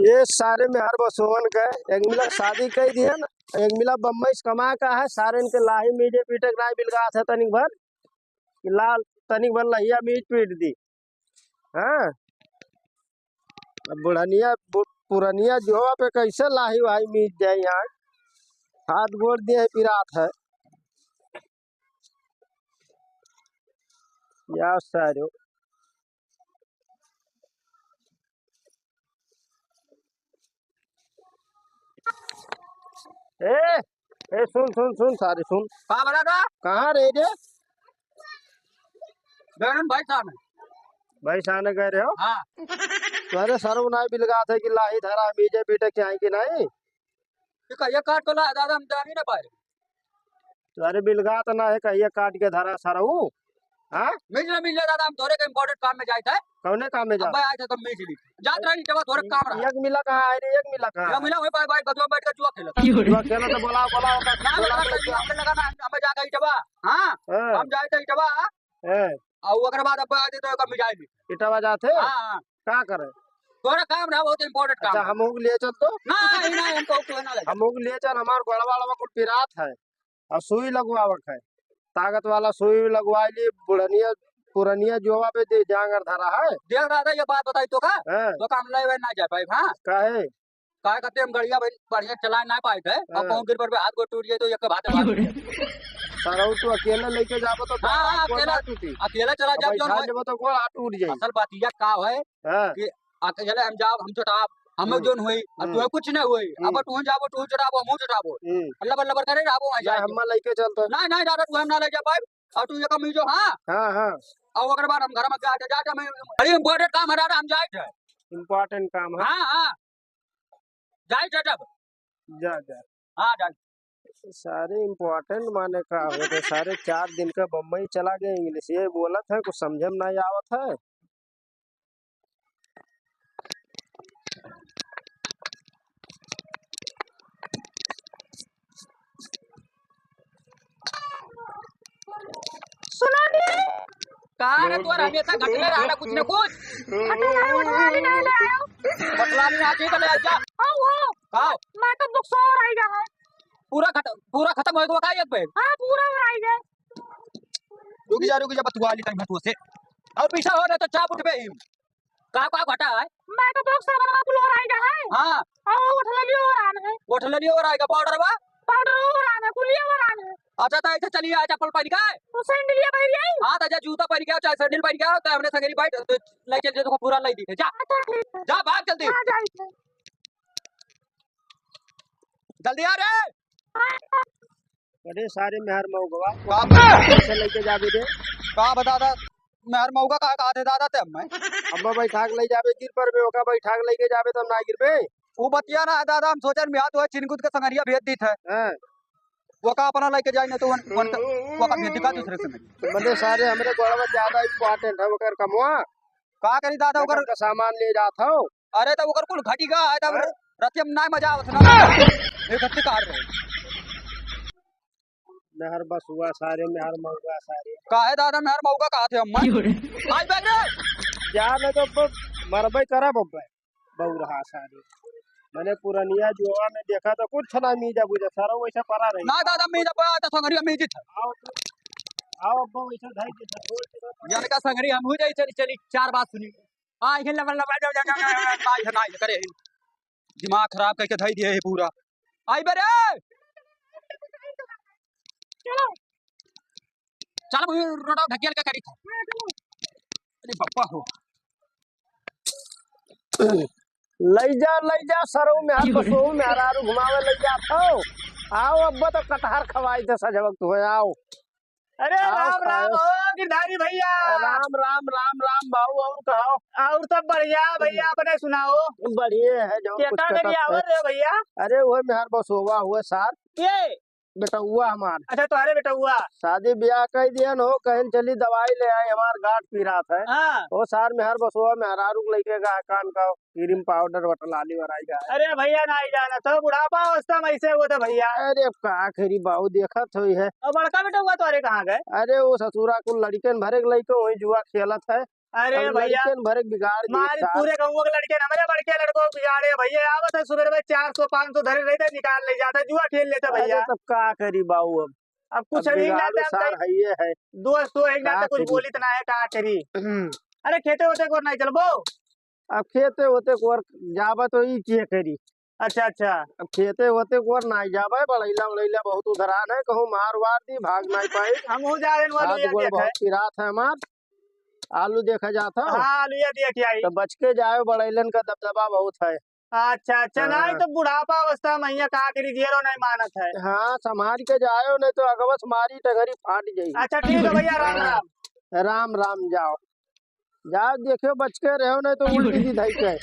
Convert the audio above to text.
ये सारे में हर बसोवन का एक मिला शादी कई दी है ना। एक मिला बम्बई से कमा का है सारे इनके लाही मीटे पीटे राय बिलगा था तनिक भर कि लाल तनिक भर लहिया मीट पीट दी। हाँ अब पुरनिया जो पे कैसे लाही वाही मीट जाए यहाँ हाथ गोड़ दिए पिरात है या सारो। ए ए सुन सुन सुन सारे सुन कहाँ बना था कहाँ रह रे भाई साहब भाई साने कह रहे हो। हाँ तुम्हारे सर्व नाई बिलगा थे कि लाही धरा मीटे पीटे क्या है कि नहीं ये काट तो ला दादा हम जान ही ना पाए तुम्हारे बिलगा तो ना है कहिए काट के धरा सरऊ। हाँ मिल जा दादा हम थोड़े के इम्पोर्टेंट काम में जाए थे कौने काम में जा अब आए थे तो मिल ली जात रही जब थोड़े काम रहा एक मिला कहाँ है रे एक मिला कहाँ या मिला वही भाई बदवा बैठ कर जुआ खेला जुआ खेला तो बोला बोला ना लगा कहीं हमने लगा ना हम जा गई जबा हां हम जाए थे जबा और अगर बाद अब आए तो कम जाए नहीं इटावा जाते हां क्या करे थोड़ा काम रहा बहुत इम्पोर्टेंट काम अच्छा हम ले चल तो ना ना हमको क्यों ना लगे हम ले चल हमार गड़वा वाला कुल पिरात है और सुई लगवावक है ताकत वाला सुई लगवा ली बुढ़निया पुरनिया जोवा पे दे जांगर धरा है देख रहा था ये बात बताई तो का तो काम ले ना जा पाए हां काहे काय कहते हम गड़िया बढ़िया चला ना पाए थे और कौन गिर पर हाथ को टूट गए तो ये बात है सरऊ तू अकेले लेके जाबो तो हां अकेला चला जा जो तो गोड़ टूट जाई असल बात यह का है कि अकेले हम जाओ हम चटाब हम जोन हुई और तू कुछ नहीं हुई अब तू जाबो तू चटाबो हम चटाबो अल्लाह बल्ला करे जाबो जा हम लेके चलतो ना ना दादा तू हम ना ले जा पाए और तू ये कमी जो हां हां हां और अगर बार हम घर में जा हम अरे इम्पोर्टेंट काम है हम जाए थे इम्पोर्टेंट काम है हां हां जाए थे जब जा जा हां जा सारे इम्पोर्टेंट माने का होते सारे 4 दिन का बम्बई चला गए इंग्लिश ये बोलत है कुछ समझ में नहीं आवत है। सुना नहीं कहां रे तू हमेशा घटले रहा कुछ न कुछ बतलानी आती तो ले जा आओ मैं तो दुख सो रही है पूरा खत्म हो गया एक पे हां पूरा हो रही है रुक जा बतुआ ली कहीं से और पीछा हो रहा तो चाप उठ पे का घटा है मैं तो दुख से बना बुला रही है हां और उठ ले हो रहा है पाउडर बा पाउडर हो रहा है कुलिया हो रहा है अच्छा तो ऐसे चलिए आ चप्पल पहन के तो सैंडलिया पहन आई हां तो जा जूता पहन के चाहे सैंडल पहन के तो हमने संगरी बैठ तो ले चल जो पूरा ले दी जा जा भाग जल्दी जल्दी आ रे अरे सारे मेहर मऊगवा का लेके जाबे रे का बता दा मेहर मऊगा का थे दादा ते मैं अम्मा बैठा के ले जाबे गिर पर में ओका बैठा के लेके जाबे तब ना गिरबे वो बतिया ना दादा हम सोचन में हाथ हुआ चिनकुद के संगरिया भेज दी थे हां वो का अपना लेके जाए ना तो वो का भेज दिखा दूसरे से बंदे सारे हमरे गोड़वा ज्यादा इम्पोर्टेंट है ओकर कमवा का करी दादा ओकर का सामान ले जात हो अरे तो ओकर कुल घटी का है तब रतियम ना मजा आवत ना एक हत्ती कार रहे मेहर बस हुआ सारे मेहर मऊगा सारे का है दादा मेहर मऊगा का थे अम्मा आई बैग रे क्या मैं तो मरबे करा बब्बे बहु रहा सारे मैंने पुरानिया जोवा में देखा तो कुछ ना मीजा बुझा सारा वैसा पड़ा रही ना दादा मीजा पड़ा तो संगरिया मीजी था आओ अब्बा वैसा धाई दे यार का संगरी हम हो जाई चली चार बात सुनी आ ये लबल ना करे दिमाग खराब करके धाई दिए पूरा आई बरे चलो चल रोडा ढकेल के करी था अरे पप्पा हो ले जा सरऊ में हाथ बसो में हरारू घुमावे ले जा आओ अब्बा तो कटहर खवाई थे सजवक तो आओ अरे राम राम हो गिरधारी भैया राम राम राम राम बाबू और कहो और सब बढ़िया भैया अपने सुनाओ बढ़िया है जो कुछ करिया भैया अरे वो मेहर बसोवा हुए साथ ये बेटा हुआ हमार अच्छा तुम्हारे बेटा हुआ शादी ब्याह कई दिन हो कहीं चली दवाई ले आई हमार गांठ पीरा था हाँ वो सार में हर बसुआ में हरारू लेके गा कान का क्रीम पाउडर बटलाली वराई गा अरे भैया ना ही जाना तो बुढ़ापा अवस्था में ऐसे हुआ था भैया अरे का आखिरी बाबू देखत हुई है और बड़का बेटा हुआ तुम्हारे कहाँ गए अरे वो ससुरा को लड़कन भरे के लइको वही जुआ खेलत है अरे अब भैया लड़के ने भरे बिगाड़ दिए मारी साहब। पूरे गाँव के लड़के ना मेरे बड़के लड़कों को बिगाड़े भैया। आवत है सुबह में 400-500 धरे रहते निकाल ले जाता जुआ खेल लेते अरे भैया। तब का करी बाबू अब कुछ अब नहीं बिगाड़ो नाते हम सार है ये है दोस्त तो एक नाते का कुछ करी। बोली तो ना है का करी। अरे खेते होते को नहीं चलबो। अब खेते होते को जाबा तो ई किए करी। अच्छा अच्छा अब खेते होते को नहीं जाबा बड़ैला उड़ैला बहुत उधरान है कहूँ मार वार दी भाग नहीं पाई। हम हो जा रहे हाथ गोड़ बहुत पिरात है हमार। आलू देखा जाता हो हाँ आलू दिया क्या तो बच के जाओ बड़ैलन का दबदबा बहुत है। अच्छा अच्छा नहीं हाँ। तो बुढ़ापा अवस्था में का करी जीरो नहीं मानत है। हाँ संभाल के जाओ नहीं तो अगवस मारी टगरी फाट जाई। अच्छा ठीक है भैया राम राम। राम राम जाओ जाओ देखियो बच के रहो नहीं तो उल्टी दी धई के।